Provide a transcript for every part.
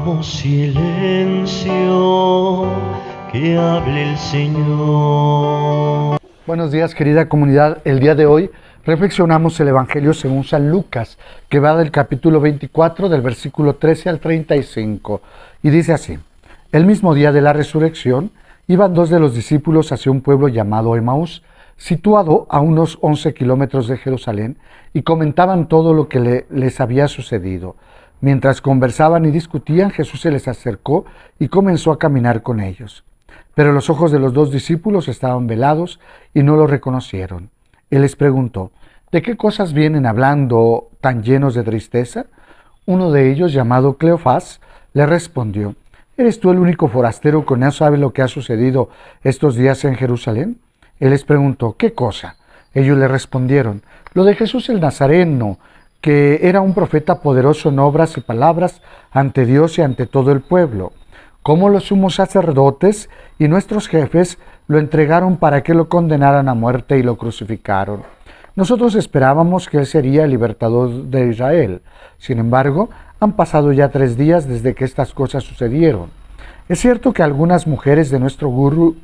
Hagamos silencio, que hable el Señor. Buenos días, querida comunidad. El día de hoy reflexionamos el Evangelio según San Lucas, que va del capítulo 24, del versículo 13 al 35. Y dice así: El mismo día de la resurrección, iban dos de los discípulos hacia un pueblo llamado Emaús, situado a unos 11 kilómetros de Jerusalén, y comentaban todo lo que les había sucedido. Mientras conversaban y discutían, Jesús se les acercó y comenzó a caminar con ellos. Pero los ojos de los dos discípulos estaban velados y no lo reconocieron. Él les preguntó: ¿de qué cosas vienen hablando tan llenos de tristeza? Uno de ellos, llamado Cleofás, le respondió: ¿eres tú el único forastero que no sabe lo que ha sucedido estos días en Jerusalén? Él les preguntó: ¿qué cosa? Ellos le respondieron: lo de Jesús el Nazareno, que era un profeta poderoso en obras y palabras ante Dios y ante todo el pueblo. Cómo los sumos sacerdotes y nuestros jefes lo entregaron para que lo condenaran a muerte y lo crucificaron. Nosotros esperábamos que él sería el libertador de Israel. Sin embargo, han pasado ya 3 días desde que estas cosas sucedieron. Es cierto que algunas mujeres de nuestro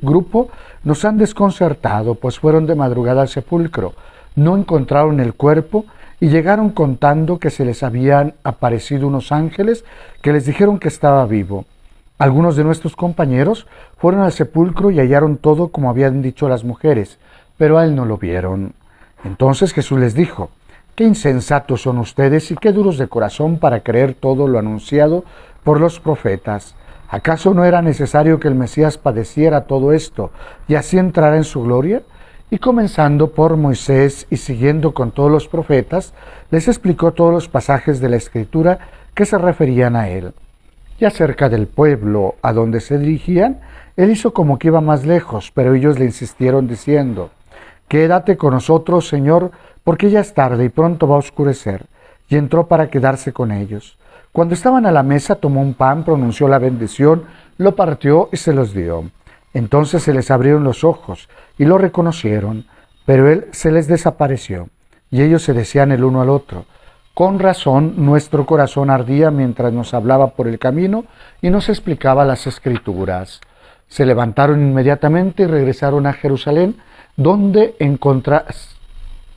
grupo nos han desconcertado, pues fueron de madrugada al sepulcro, no encontraron el cuerpo y llegaron contando que se les habían aparecido unos ángeles que les dijeron que estaba vivo. Algunos de nuestros compañeros fueron al sepulcro y hallaron todo como habían dicho las mujeres, pero a él no lo vieron. Entonces Jesús les dijo: qué insensatos son ustedes y qué duros de corazón para creer todo lo anunciado por los profetas. ¿Acaso no era necesario que el Mesías padeciera todo esto y así entrara en su gloria? Y comenzando por Moisés y siguiendo con todos los profetas, les explicó todos los pasajes de la Escritura que se referían a él. Y acerca del pueblo a donde se dirigían, él hizo como que iba más lejos, pero ellos le insistieron diciendo: quédate con nosotros, Señor, porque ya es tarde y pronto va a oscurecer. Y entró para quedarse con ellos. Cuando estaban a la mesa, tomó un pan, pronunció la bendición, lo partió y se los dio. Entonces se les abrieron los ojos y lo reconocieron, pero él se les desapareció. Y ellos se decían el uno al otro: con razón nuestro corazón ardía mientras nos hablaba por el camino y nos explicaba las Escrituras. Se levantaron inmediatamente y regresaron a Jerusalén, donde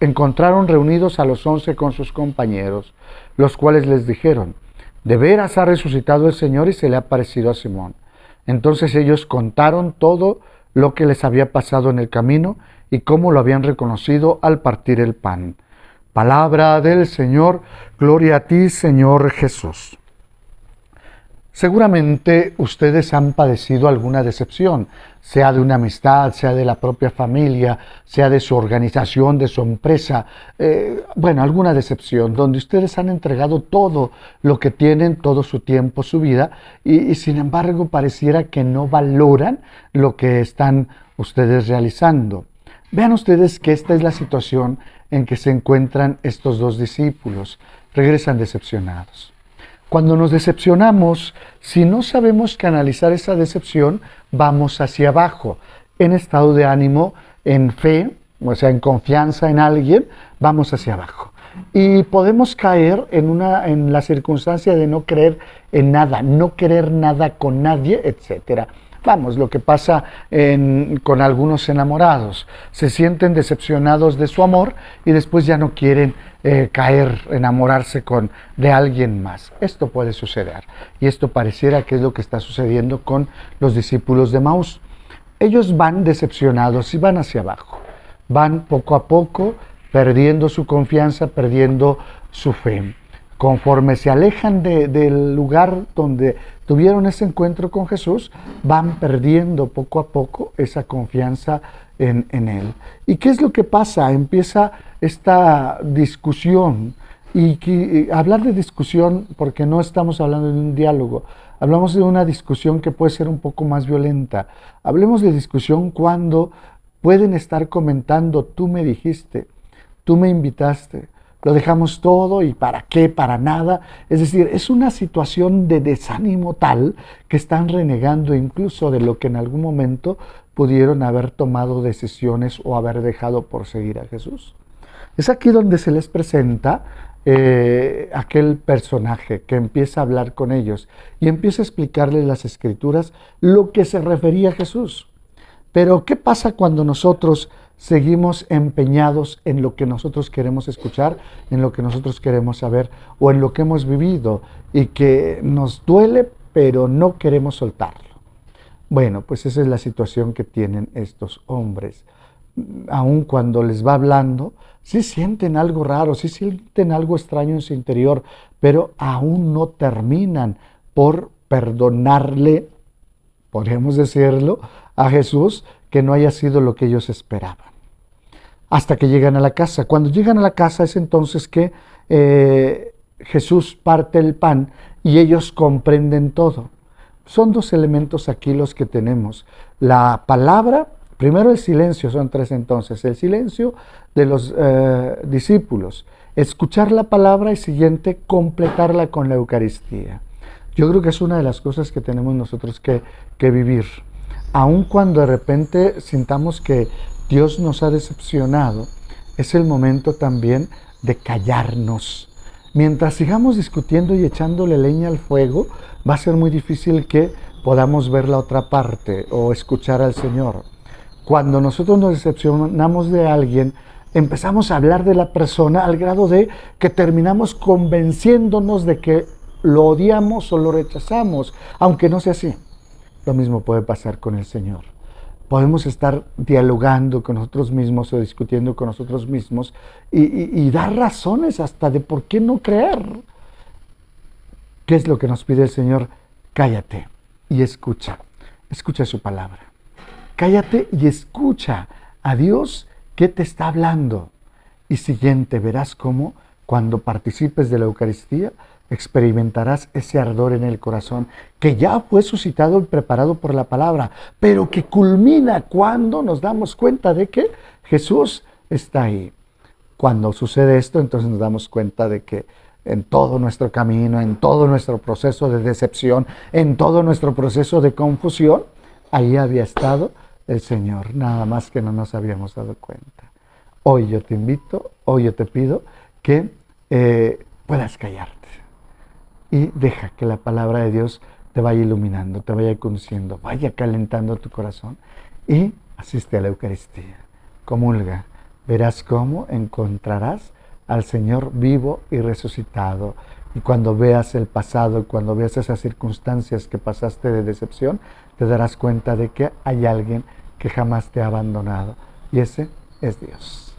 encontraron reunidos a los 11 con sus compañeros, los cuales les dijeron: de veras ha resucitado el Señor y se le ha aparecido a Simón. Entonces ellos contaron todo lo que les había pasado en el camino y cómo lo habían reconocido al partir el pan. Palabra del Señor, gloria a ti, Señor Jesús. Seguramente ustedes han padecido alguna decepción, sea de una amistad, sea de la propia familia, sea de su organización, de su empresa, alguna decepción, donde ustedes han entregado todo lo que tienen, todo su tiempo, su vida, y sin embargo pareciera que no valoran lo que están ustedes realizando. Vean ustedes que esta es la situación en que se encuentran estos dos discípulos. Regresan decepcionados. Cuando nos decepcionamos, si no sabemos canalizar esa decepción, vamos hacia abajo. En estado de ánimo, en fe, o sea, en confianza en alguien, vamos hacia abajo. Y podemos caer en la circunstancia de no creer en nada, no querer nada con nadie, etcétera. Vamos, lo que pasa con algunos enamorados. Se sienten decepcionados de su amor y después ya no quieren enamorarse de alguien más. Esto puede suceder. Y esto pareciera que es lo que está sucediendo con los discípulos de Emaús. Ellos van decepcionados y van hacia abajo. Van poco a poco perdiendo su confianza, perdiendo su fe. Conforme se alejan del lugar donde tuvieron ese encuentro con Jesús, van perdiendo poco a poco esa confianza en él. ¿Y qué es lo que pasa? Empieza esta discusión. Y hablar de discusión, porque no estamos hablando de un diálogo, hablamos de una discusión que puede ser un poco más violenta. Hablemos de discusión cuando pueden estar comentando: tú me dijiste, tú me invitaste, lo dejamos todo y ¿para qué? Para nada. Es decir, es una situación de desánimo tal que están renegando incluso de lo que en algún momento pudieron haber tomado decisiones o haber dejado por seguir a Jesús. Es aquí donde se les presenta aquel personaje que empieza a hablar con ellos y empieza a explicarles las Escrituras, lo que se refería a Jesús. Pero ¿qué pasa cuando nosotros seguimos empeñados en lo que nosotros queremos escuchar, en lo que nosotros queremos saber o en lo que hemos vivido y que nos duele pero no queremos soltarlo? Bueno, pues esa es la situación que tienen estos hombres. Aun cuando les va hablando, sí sienten algo raro, sí sienten algo extraño en su interior, pero aún no terminan por perdonarle, podríamos decirlo, a Jesús, que no haya sido lo que ellos esperaban. Hasta que llegan a la casa. Cuando llegan a la casa es entonces que Jesús parte el pan y ellos comprenden todo. Son dos elementos aquí los que tenemos. La palabra, primero el silencio, son tres entonces. El silencio de los discípulos, escuchar la palabra y siguiente, completarla con la Eucaristía. Yo creo que es una de las cosas que tenemos nosotros que vivir. Aun cuando de repente sintamos que Dios nos ha decepcionado, es el momento también de callarnos. Mientras sigamos discutiendo y echándole leña al fuego, va a ser muy difícil que podamos ver la otra parte o escuchar al Señor. Cuando nosotros nos decepcionamos de alguien, empezamos a hablar de la persona al grado de que terminamos convenciéndonos de que lo odiamos o lo rechazamos, aunque no sea así. Lo mismo puede pasar con el Señor. Podemos estar dialogando con nosotros mismos o discutiendo con nosotros mismos y dar razones hasta de por qué no creer. ¿Qué es lo que nos pide el Señor? Cállate y escucha. Escucha su palabra. Cállate y escucha a Dios que te está hablando. Y siguiente, verás cómo cuando participes de la Eucaristía experimentarás ese ardor en el corazón que ya fue suscitado y preparado por la palabra, pero que culmina cuando nos damos cuenta de que Jesús está ahí. Cuando sucede esto, entonces nos damos cuenta de que en todo nuestro camino, en todo nuestro proceso de decepción, en todo nuestro proceso de confusión, ahí había estado el Señor, nada más que no nos habíamos dado cuenta. Hoy yo te invito, hoy yo te pido que puedas callarte y deja que la palabra de Dios te vaya iluminando, te vaya conociendo, vaya calentando tu corazón y asiste a la Eucaristía. Comulga, verás cómo encontrarás al Señor vivo y resucitado. Y cuando veas el pasado, cuando veas esas circunstancias que pasaste de decepción, te darás cuenta de que hay alguien que jamás te ha abandonado. Y ese es Dios.